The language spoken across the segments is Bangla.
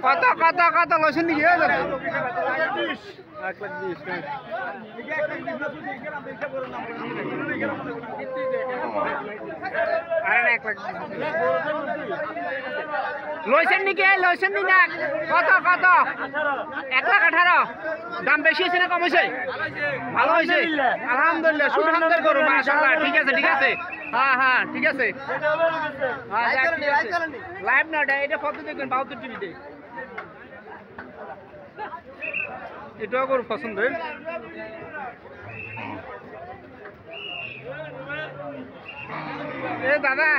কত কত কত লইছেন নাকি? 1,20,000 লইছেন নাকি? লইছেন নি না? কত কত? 1,18,000। দাম বেশি হয়েছে না কম হয়েছে? ভালো হয়েছে আলহামদুলিল্লাহ। সুঠামদের গরু মাশাআল্লাহ। ঠিক আছে ঠিক আছে। হ্যাঁ হ্যাঁ ঠিক আছে। লাইভ না এটা ফটো দেখবেন 72 টিভিতে। এটাও গরু পছন্দের। এ দাদা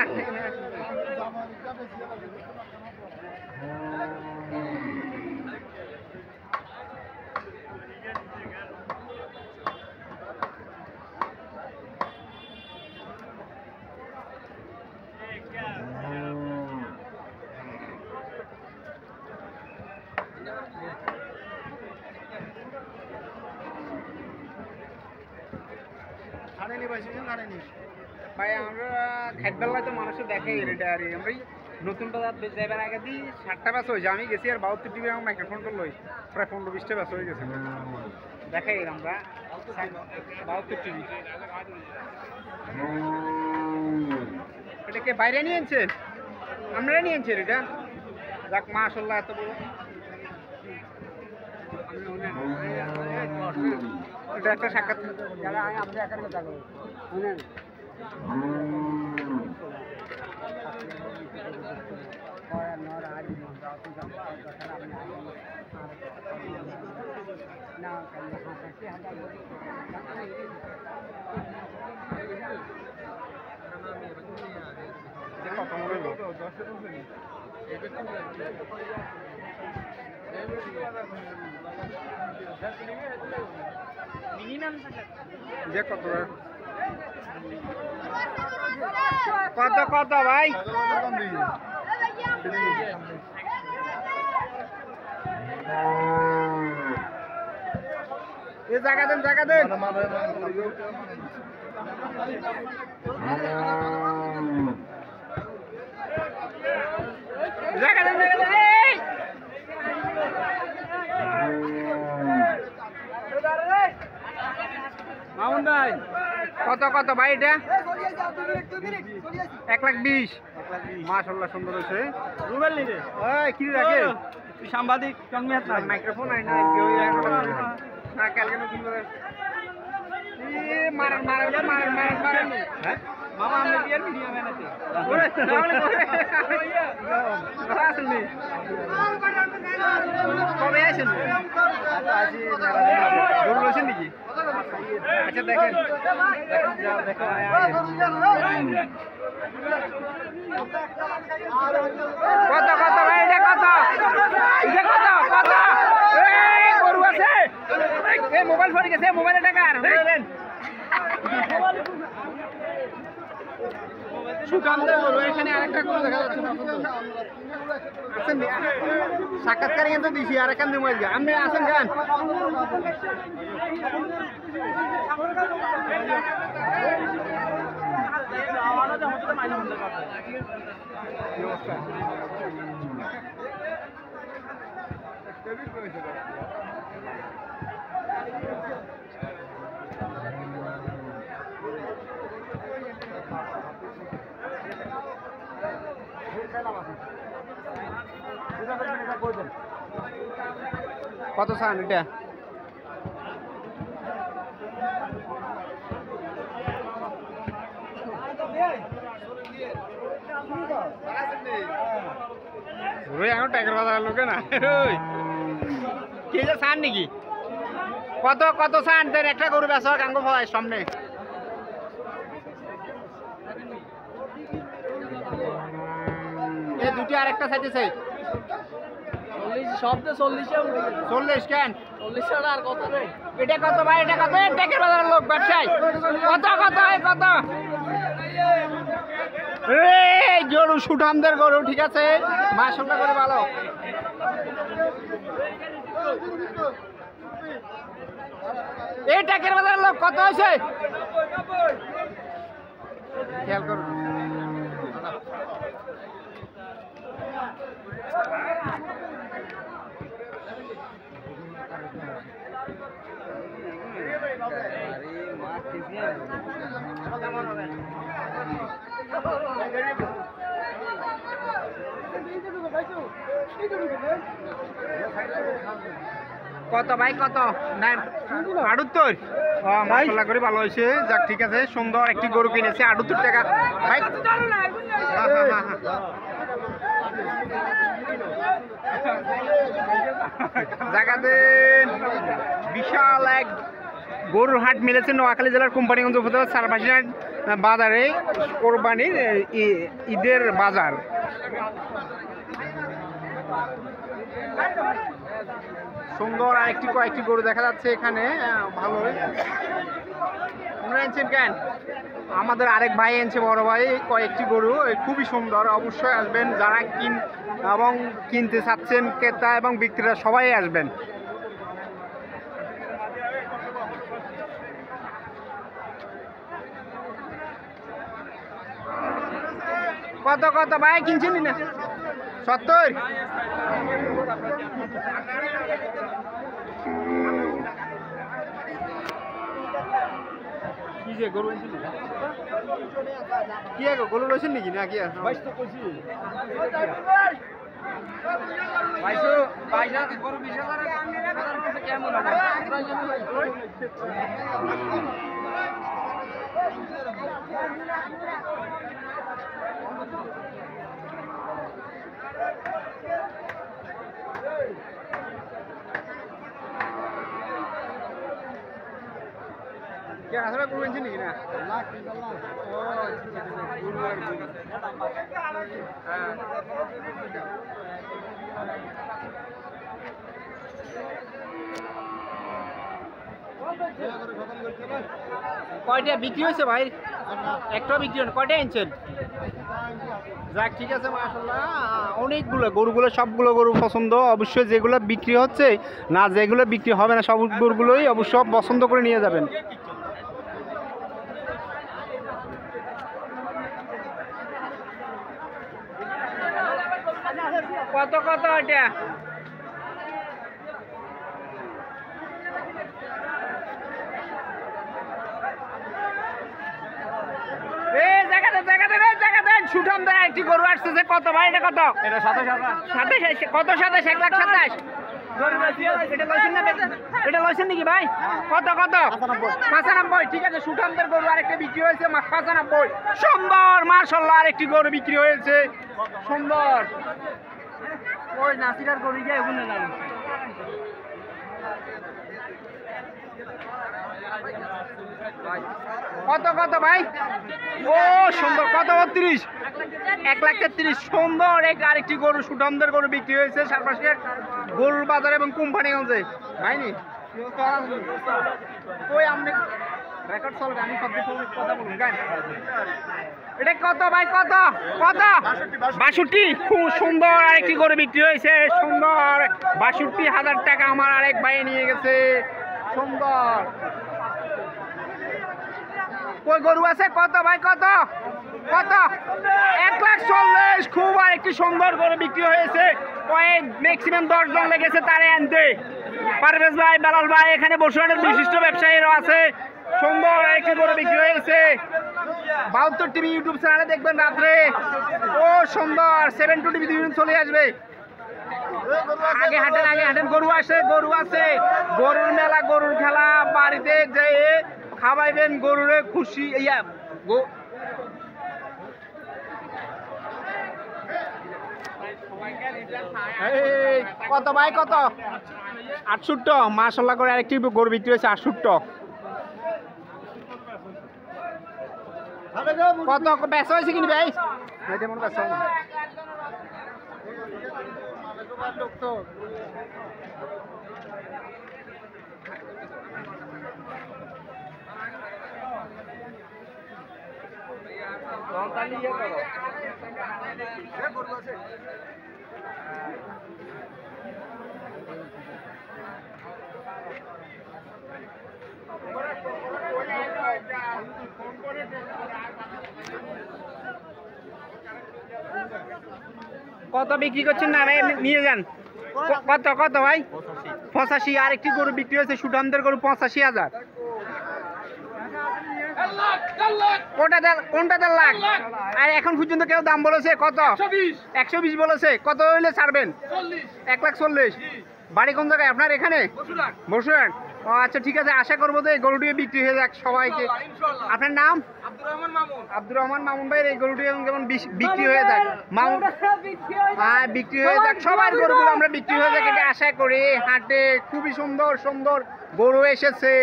ভাই আমরা খেটবেলায় তো মানুষের দেখে এটা আর আমি নতুন বাজার যাইবার আগে দিই 60টা ব্যাস হয়েছে। আমি গেছি আর 72 টিভি আমার মাইক্রোফোনটা লই প্রায় 15-20টা ব্যাস হয়ে গেছে। দেখাই আমরা 72 টিভি। এটা কে বাইরে নিয়ে আনছেন? আমরা নিয়ে আনছেন এটা। যাক মাশাআল্লাহ এত বড়। এটা একটা সাক্ষাৎ যারা আমরা একার কথা বলি শুনেন। কত কত ভাই? এ জায়গা দেন জায়গা দেন। জায়গা দেন জায়গা দেন। মামুন ভাই কত কত ভাই এটা? 1,20,000। মাশাআল্লাহ সুন্দর হয়েছে। রুবেল নিবে ওই কি রাখে তুই সাংবাদিক কমে আছে মাইক্রোফোন আই না না কালকে নতুন করে মারেন মারেন মারেন মারেন মারেন। হ্যাঁ মামা আমি বিয়ার ভিডিও বানাতে ওরে তাহলে করে আসেননি কবে আসেন? আসি গরু লইছেন নাকি? আচ্ছা দেখেন দেখো কত কত ভাই এটা কত? এটা কত কত? এই গরু আছে এই মোবাইল ফোন গেছে মোবাইলে টাকা আর দেন সুকামদের গরু। এখানে আরেকটা গরু দেখা যাচ্ছে না আছেন সাক্ষাৎকার কিন্তু দিছি আরেকখান দিয়ে মোবাইল আপনি আছেন গান কত চান এটা? টাকার বাজার লোকে না কি যে চান নাকি? কত কত চান? একটা গরু বেচা গাঙ্গ ভাই সামনে এই দুটি আর একটা সাইডে চাই 40 কেন 40 আর কত রে? এটা কত ভাই? এটা কত? টাকার বাজার লোক ব্যবসায়ী কত কত কত? এই গরু সুঠামদের গরু ঠিক আছে মাশাআল্লাহ করে ভালো। এই টাকার বাজার লোক কত হয়েছে খেয়াল করুন। কত ভাই কত না 78 মাশাআল্লাহ করে ভালো হয়েছে যাক ঠিক আছে সুন্দর একটি গরু কিনেছে 78 টাকা ভাই জায়গাতে বিশাল এক গরুর হাট মিলেছে নোয়াখালী জেলার কোম্পানিগঞ্জ উপজেলার সারবাসিনাট বাজারে কোরবানির ঈদের বাজার সুন্দর আরেকটি কয়েকটি গরু দেখা যাচ্ছে এখানে ভালোই এনেছেন কেন আমাদের আরেক ভাই এনেছে বড় ভাই কয়েকটি গরু খুবই সুন্দর অবশ্যই আসবেন যারা এবং কিনতে চাচ্ছেন ক্রেতা এবং বিক্রেতা সবাই আসবেন কত কত ভাই কিনছেন না 70 কি যে গরু এনেছেন কি গরু রয়েছেন নাকি না কি গরু 20,000 কেমন क्या আসলে গরু এনেছেন নাকি না কয়টা বিক্রি হয়েছে ভাই একটা বিক্রি হয়নি কয়টা এনেছেন যাক ঠিক আছে মাশাআল্লাহ অনেকগুলো গরুগুলো সবগুলো গরু পছন্দ অবশ্যই যেগুলো বিক্রি হচ্ছে না যেগুলো বিক্রি হবে না সব গরুগুলোই অবশ্য পছন্দ করে নিয়ে যাবেন কত কত এটা সুঠাম দেয় একটি গরু আসতেছে কত ভাই এটা কত এটা 27 কত 27 1,27,000 এটা লইছেন নাকি ভাই কত কত 95 ঠিক আছে সুঠামদের গরু আরেকটা বিক্রি হয়েছে 95 সুন্দর মাশাআল্লাহ আরেকটি গরু বিক্রি হয়েছে সুন্দর ওই নাসিরার গরু যায় ওখানে লাগে কত কত ভাই ও সুন্দর কত 32 1,33,000 সুন্দর আরেকটি গরু সুঠামদের গরু বিক্রি হয়েছে সারপাশের গরুর বাজার এবং কোম্পানিগঞ্জে ভাইনি ওই আপনি রেকর্ড চলবে আমি সব কথা বলুন গান এটা কত ভাই কত কত 62 খুব সুন্দর আরেকটি গরু বিক্রি হয়েছে সুন্দর 62,000 টাকা আমার আরেক ভাই নিয়ে গেছে সুন্দর কই গরু আছে কত ভাই কত কত 1,40,000 খুব আরেকটি সুন্দর গরু বিক্রি হয়েছে কয়েক ম্যাক্সিমাম 10 জন লেগেছে তারে আনতে পারভেজ ভাই বেলাল ভাই এখানে বসুয়ানের বিশিষ্ট ব্যবসায়ীরা আছে সুন্দর আরেকটি গরু বিক্রি হয়েছে 72 টিভি ইউটিউব চ্যানেলে দেখবেন রাত্রে ও সুন্দর 72 টিভি চলে আসবে আগে হাঁটেন গরু আছে গরুর মেলা গরুর খেলা বাড়িতে যেয়ে খাওয়াইবেন গরুরে খুশি কত ভাই কত 68 মাশাআল্লাহ করে আরেকটি গরু বিক্রি হয়েছে 68 কত বেচা হয়েছে কিনি ভাই মনে বেচা কত বিক্রি করছেন না ভাই নিয়ে যান কত কত ভাই 85 আরেকটি গরু বিক্রি হয়েছে সুঠামদের গরু 85,000 কোনটা 1.5 লাখ? আর এখন পর্যন্ত কেউ দাম বলেছে কত? 120 বলেছে। কত হইলে ছাড়বেন? 1,40,000। বাড়ি কোন জায়গায় আপনার? এখানে বসুরান। ও আচ্ছা, ঠিক আছে, আশা করবো যে এই গরুটি বিক্রি হয়ে যাক সবাইকে। আপনার নাম? আব্দুর রহমান মামুন ভাই। এই গরুটি যেমন বিক্রি হয়ে যাক, মামুন, হ্যাঁ বিক্রি হয়ে যাক, সবার গরুগুলো আমরা বিক্রি হয়ে যাক এটা আশা করি। হাটে খুবই সুন্দর সুন্দর গরু এসেছে।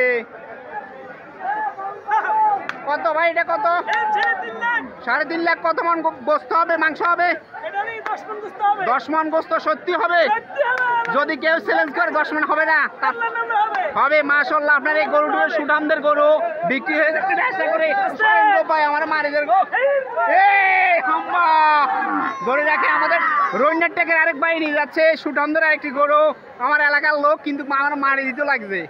কত ভাই এটা? কত? 3.5 লাখ। কত মন গোস্ত হবে, মাংস হবে? 10 মন গোস্ত সত্যি হবে? যদি কেউ চ্যালেঞ্জ করে 10 মন হবে না? হবে। মাশাআল্লাহ, আপনার এই গরুটি সুঠামদের গরু বিক্রি হয়ে যাচ্ছে আশা করি। ভাই আমার মারিদের গো, গরু রাখে আমাদের রোহিণার টেকের আরেক ভাই নিয়ে যাচ্ছে সুঠামদের আরেকটি গরু। আমার এলাকার লোক, কিন্তু আমার মারি দিতে লাগছে।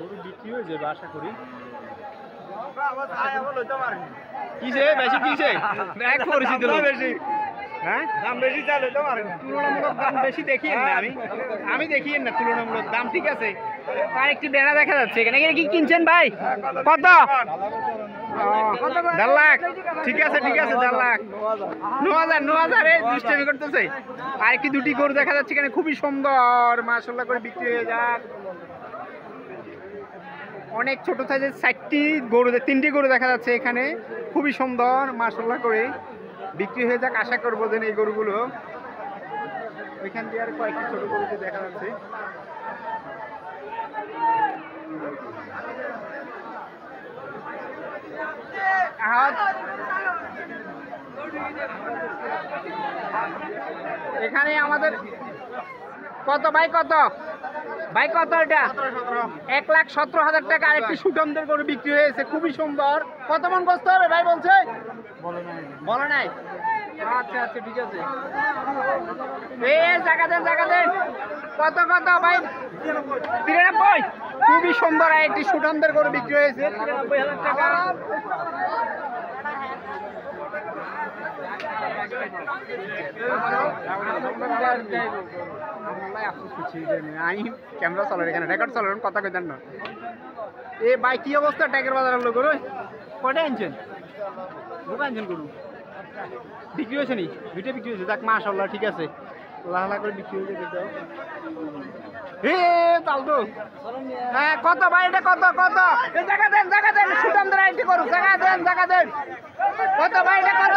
গরু বিক্রি হয়ে যাবে আশা করি। কিসে বেশি? কিসে এক পরিচিত বেশি? হ্যাঁ, দাম বেশি চালে তোমার। তুলনামূলক দাম বেশি দেখিয়েন না, আমি দেখিয়েন না তুলনামূলক দাম। ঠিক আছে, আর একটি বেড়া দেখা যাচ্ছে এখানে। কি কিনছেন ভাই? কত? 1.5 লাখ। ঠিক আছে, ঠিক আছে, 1.5 লাখ। 9,000 দুষ্টামি করতেছে। আর একটি দুটি গরু দেখা যাচ্ছে এখানে, খুবই সুন্দর মাশাআল্লাহ করে বিক্রি হয়ে যাক। অনেক ছোট সাইজের 3টি গরু দেখা যাচ্ছে এখানে, খুবই সুন্দর মাশাআল্লাহ করে বিক্রি হয়ে যাক আশা করবো যে এই গরুগুলো। ওইখান দিয়ে আর কয়েকটি ছোট গরুকে দেখা যাচ্ছে। এখানে আমাদের কত ভাই? কত ভাই? কত এটা? 1,17,000 টাকা। আরেকটি সুঠামদের গরু বিক্রি হয়েছে, খুবই সুন্দর। কত মন গোস্ত হবে ভাই বলছে? বলে নাই। আচ্ছা আচ্ছা, ঠিক আছে। জায়গা দেন, জায়গা দেন। কত কত ভাই? 93। খুবই সুন্দর একটি সুঠামদের গরু বিক্রি হয়েছে 93,000 টাকা। আমি ক্যামেরা চলার এখানে রেকর্ড চলার কথা কইতেন না। এ ভাই কি অবস্থা ট্যাগের বাজারের লোক? কয়টা আনছেন? দুটো আনছেন গরু বিক্রি হয়েছে নি? দুইটা বিক্রি হয়েছে। যাক মাশাআল্লাহ, ঠিক আছে, লাহলা করে বিক্রি হয়ে যেতে দাও। তাল তো। হ্যাঁ, কত ভাই এটা? কত কত? জায়গা দেন, জায়গা দেন। সুঠামদের আইটি করুন, জায়গা দেন, জায়গা দেন। কত ভাই এটা? কত?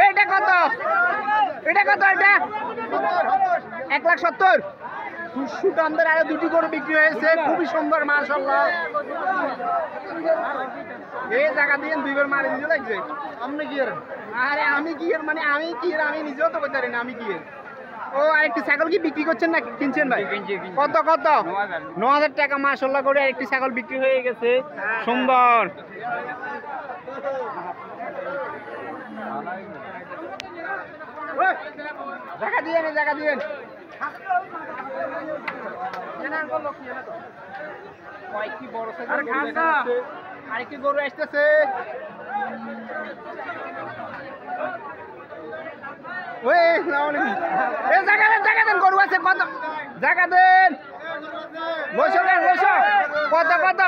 এটা কত? এটা কত? এটা 1,70,000। সুঠামদের আরো দুটি গরু বিক্রি হয়েছে, খুবই সুন্দর মাশাআল্লাহ। এই জায়গা দিয়ে দুইবার মারি দিতে লাগছে। আপনি কি এর? আরে আমি কি এর মানে আমি কি এর? আমি নিজেও তো বলতে পারি না আমি কি এর। ও আরেকটি ছাগল কি বিক্রি করছেন না কিনছেন ভাই? কত কত? 9,000 টাকা মাশাআল্লাহ করে আরেকটি ছাগল বিক্রি হয়ে গেছে, সুন্দর। জায়গা দিয়েন, জায়গা দিয়েন। কয়েকটি বড় সাইজের আরেকটি গরু আসতেছে। জায়গা দেন, জায়গা দেন। গরু আছে কত? জায়গা দেন। বসো দেন, বসো। কত কত?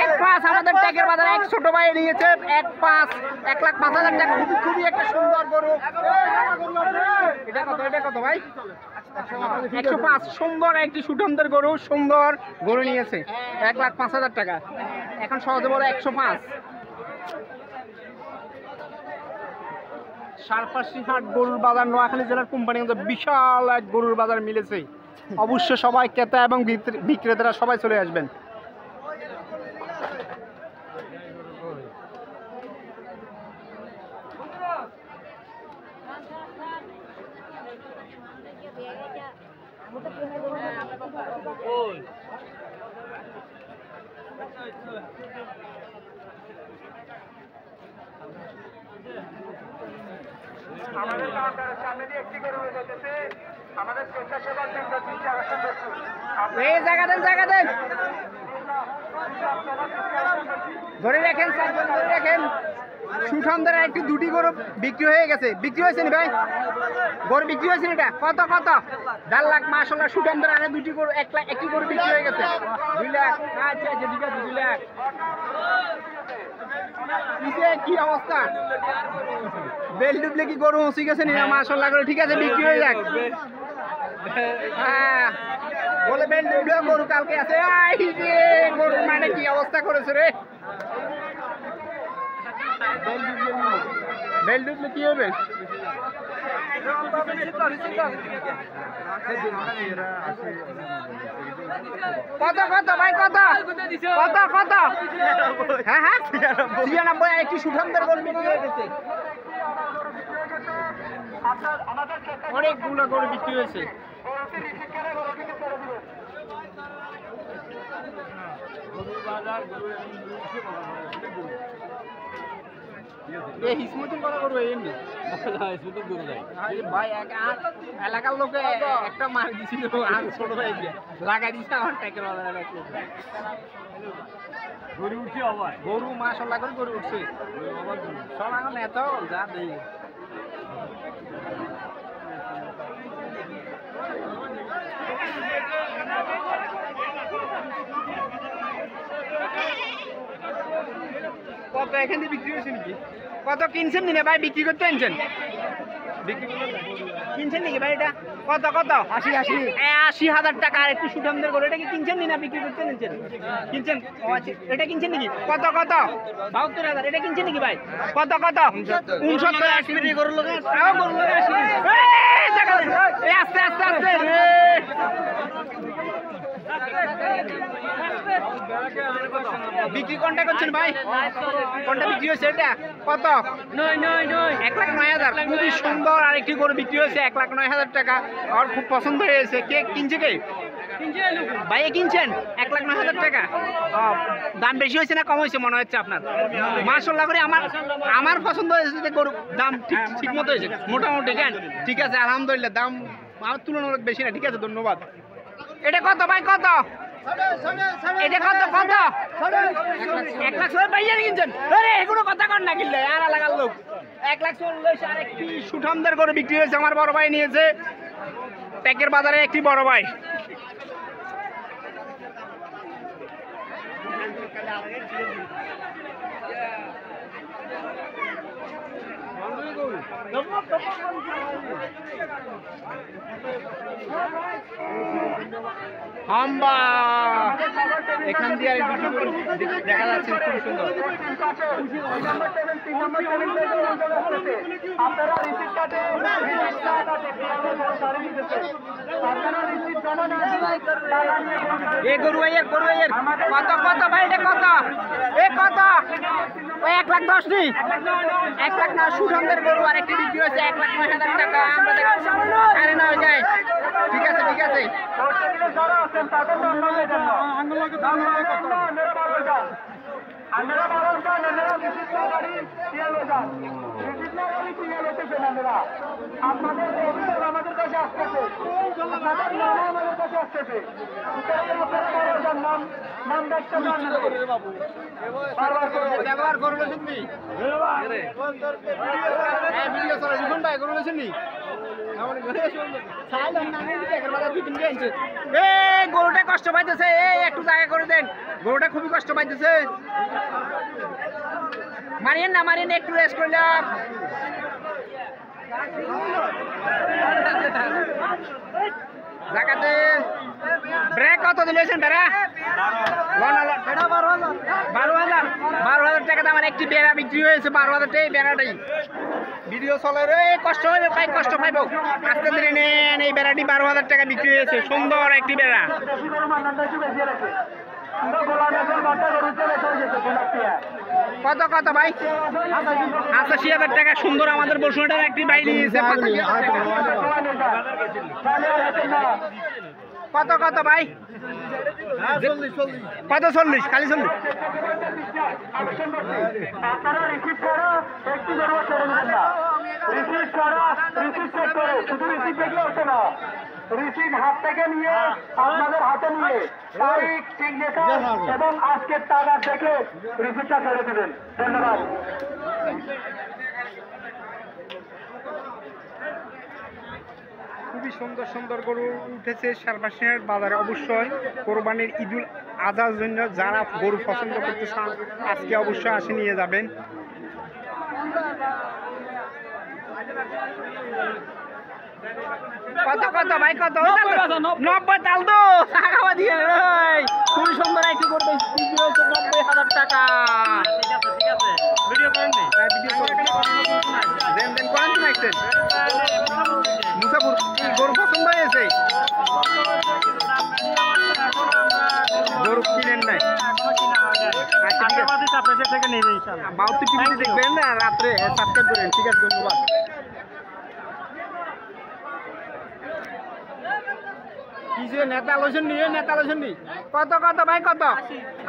1,5। আমাদের ট্যাগের বাজারে এক ছোট ভাই নিয়েছে 1,5, 1,05,000 টাকা। খুবই একটা সুন্দর গরু। এটা কত? এটা কত ভাই? 105। সুন্দর একটি সুঠামদের গরু, সুন্দর গরু নিয়েছে 1,05,000 টাকা। এখন সহজে বড় 105। সারপাশি হাট গরুর বাজার নোয়াখালী জেলার কোম্পানিগঞ্জ বিশাল এক গরুর বাজার মিলেছে। অবশ্যই সবাই ক্রেতা এবং বিক্রেতারা সবাই চলে আসবেন। আমাদের কাউন্টারের সামনে দিয়ে একটি গরু যেতেছে। আমাদের স্বেচ্ছাসেবক কেন্দ্র থেকে আসন করছি। এই জায়গা দেন, জায়গা দেন। ধরে রাখেন, ধরে রাখেন। সুঠামদের একটি দুটি গরু বিক্রি হয়ে গেছে। বিক্রি হয়েছে নি ভাই? গরু বিক্রি হয়েছে এটা কত কত? 4 লাখ। মাশাআল্লাহ সুঠামদের আরে দুটি গরু 1 লাখ একটি গরু বিক্রি হয়ে গেছে। 2 লাখ। আচ্ছা আচ্ছা ঠিক আছে 2 লাখ। কি অবস্থা? বেল ডুবলে কি গরু উঁচি গেছে নি? মাশাআল্লাহ করে ঠিক আছে বিক্রি হয়ে যাক। হ্যাঁ বলে বেল ডুবলে গরু কালকে আছে। গরু মানে কি অবস্থা করেছে রে? বেল ডুবলে কি হবে? কত কত ভাই কত কত কত? হ্যাঁ হ্যাঁ 96 একটি সুঠামদের গরু বিক্রি হয়ে গেছে। অনেকগুলো গরু বিক্রি হয়েছে। এলাকার লোকে একটা মার দিছিল আর ছোট ভাই লাগাই দিচ্ছে আমার টাইকের গরু উঠছে। গরু মাশাআল্লাহ করে গরু উঠছে সব এখন এত যা দেই। কত এখানে বিক্রি হয়েছে নাকি? কত কিনছেন নি ভাই? বিক্রি করতে আনছেন? কিনছেন নাকি ভাই এটা? কত কত? 80,000 টাকা। আর একটু সুঠামদের গরু এটা কি কিনছেন নি না বিক্রি করতে আনছেন? কিনছেন। এটা কিনছেন নাকি? কত কত? 72,000। এটা কিনছেন নাকি ভাই? কত কত? 69 গরু লোক আস্তে আস্তে আস্তে বিক্রি কোনটা করছেন ভাই? কোনটা বিক্রি হয়েছে এটা? কত? 1,09,000। খুবই সুন্দর আরেকটি গরু বিক্রি হয়েছে 1,09,000 টাকা। আর খুব পছন্দ হয়েছে। কে কিনছে? কে ভাইয়া কিনছেন? 1,09,000 টাকা। দাম বেশি হয়েছে না কম হয়েছে মনে হচ্ছে আপনার? মাশাআল্লাহ করে আমার পছন্দ হয়েছে যে গরু দাম ঠিক মতো হয়েছে মোটামুটি। কেন ঠিক আছে আলহামদুলিল্লাহ। দাম আমার তুলনামূলক বেশি না। ঠিক আছে ধন্যবাদ। এটা কত ভাই কত? এটা কত কত? 1 লাখ ভাইয়া কিনছেন? আরে এগুলো কথা কন না কিনলে আর এলাকার লোক 1,40,000। আর একটি সুঠামদের গরু বিক্রি হয়েছে আমার বড় ভাই নিয়েছে প্যাকের বাজারে একটি বড় ভাই। হাম্বা এখান দিয়ে আর দেখা যাচ্ছে খুব সুন্দর। গরু কত কত ভাই? এটা কত? কত? ওই 1,10,000 নি? 1,09,000 সুঠামদের গরু আর একটি বিক্রি হয়েছে 1,09,000 টাকা। আমরা আরে না যায়। ঠিক আছে ঠিক আছে। আমাদের কাছে আসতেছে ব্যবহার করবে শুনবি ভাই করবে শুনবি গরুটা কষ্ট পাইতেছে। একটু জায়গা করে দেন। গরুটা খুবই কষ্ট পাইতেছে। মারিয়েন না মারিয়েন একটু রেস্ট করলাম। জায়গাতে ব্রেক কত দিলেছেন বেড়া? 12,000 টাকা দামের একটি বেড়া বিক্রি হয়েছে। 12,000 টাকা বেড়াটাই ভিডিও চলে রে। কষ্ট হবে ভাই কষ্ট পাইব। আস্তে ধরে নেন। এই বেড়াটি 12,000 টাকা বিক্রি হয়েছে। সুন্দর একটি বেড়া। কত কত ভাই? 85,000 টাকা। সুন্দর আমাদের বসুনটার একটি ভাই নিয়েছে। কত কত ভাই? কত? 40 খালি 40। রিসিট হাত থেকে নিয়ে আপনাদের হাতে নিয়ে তারিখ সিগনেচার এবং আজকের টাকা দেখে রিসিটটা ছেড়ে দেবেন। ধন্যবাদ। খুবই সুন্দর সুন্দর গরু উঠেছে শারবাসিনের বাজারে। অবশ্যই কোরবানির ঈদুল আজহার জন্য যারা গরু পছন্দ করতে চান আজকে অবশ্যই আসে নিয়ে যাবেন। কত কত ভাই কত 90 চাল তো টাকা দিয়ে খুবই সুন্দর একটি গরু বিক্রি হয়েছে 90,000 টাকা। ভিডিও করেন নি? ভিডিও করেন তো মুসাফুর কি গরু পছন্দ হয়েছে? গরু কিনেন নাই? বাউত্তি টিভিতে দেখবেন না রাত্রে, সাবস্ক্রাইব করেন। ঠিক আছে, ধন্যবাদ। কত কত ভাই কত?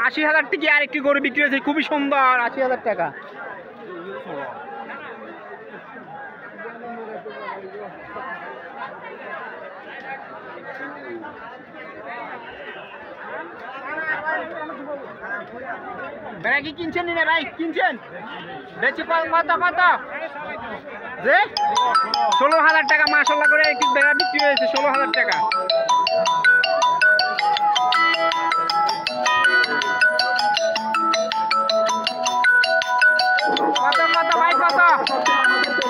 80,000 টাকা আরেকটি গরু বিক্রি হয়েছে, খুবই সুন্দর। 80,000 টাকা। ভাই কি কিনছেন নি ভাই? কিনছেন? বেচি কত কত? যে 16,000 টাকা মাশাআল্লাহ করে একটি বেড়া বিক্রি হয়েছে 16,000 টাকা। কত কত ভাই কত?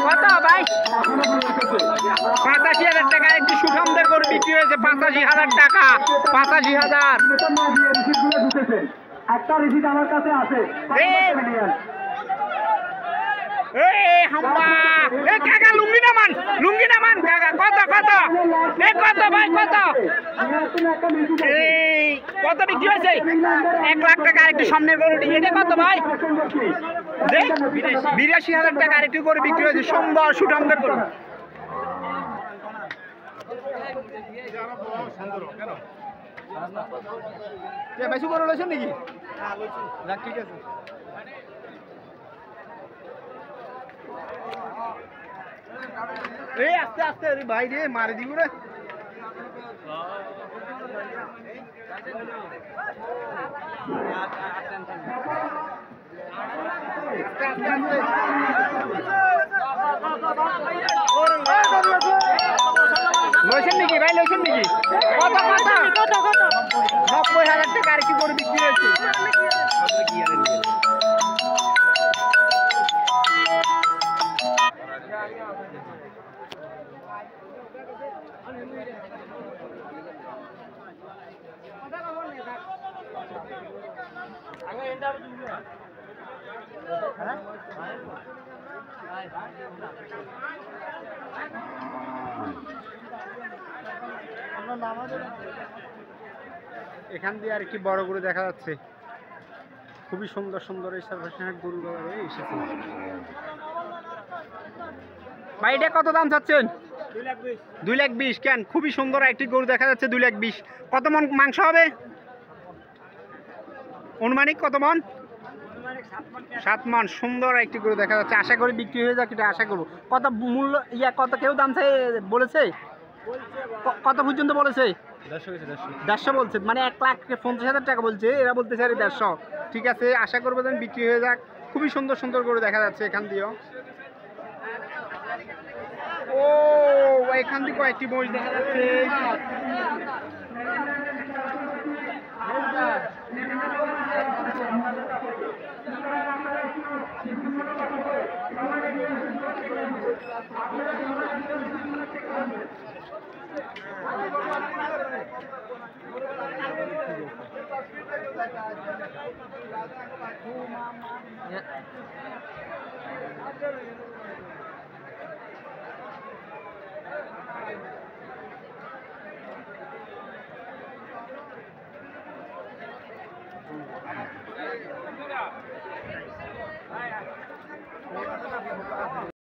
কত ভাই? 85,000 টাকা একটি সুঠামদের গরু বিক্রি হয়েছে 85,000 টাকা। 85,000। একটা রিসিট আমার কাছে আছে। লুঙ্গি নামান কাকা। কত কত? কত ভাই কত? কত বিক্রি হয়েছে? 1 লাখ টাকা আরেকটি সামনের গরুটি। এটা কত ভাই? 82,000 টাকা আরেকটি গরু বিক্রি হয়েছে সুন্দর সুঠামদের গরু। বেশি গরু লইছেন নাকি? ঠিক আছে। এই আস্তে আস্তে ভাই রে মারি দিব রে। লইছেন নাকি ভাই? লইছেন নাকি? কত কত? 90,000 টাকা আর কি করে বিক্রি হয়েছে। এখান দিয়ে আর একটি বড় গরু দেখা যাচ্ছে, খুবই সুন্দর সুন্দর এই সার্ভিসের গরু এসেছে। ভাই এটা কত দাম চাচ্ছেন? 2,20,000। কেন? খুবই সুন্দর একটি গরু দেখা যাচ্ছে 2,20,000। কত মন মাংস হবে অনুমানিক? কত মন? 7 মন। সুন্দর একটি গরু দেখা যাচ্ছে, আশা করি বিক্রি হয়ে যাক, এটা আশা করবো। কত মূল্য কত কেউ দাম চাই বলেছে? কত পর্যন্ত বলেছে? 150 বলছে, মানে 1,50,000 টাকা বলছে, এরা বলতেছে আরে 150। ঠিক আছে, আশা করবো যেন বিক্রি হয়ে যাক। খুবই সুন্দর সুন্দর গরু দেখা যাচ্ছে এখান দিয়েও। ও এখান দিয়ে কয়েকটি মহিষ দেখা যাচ্ছে।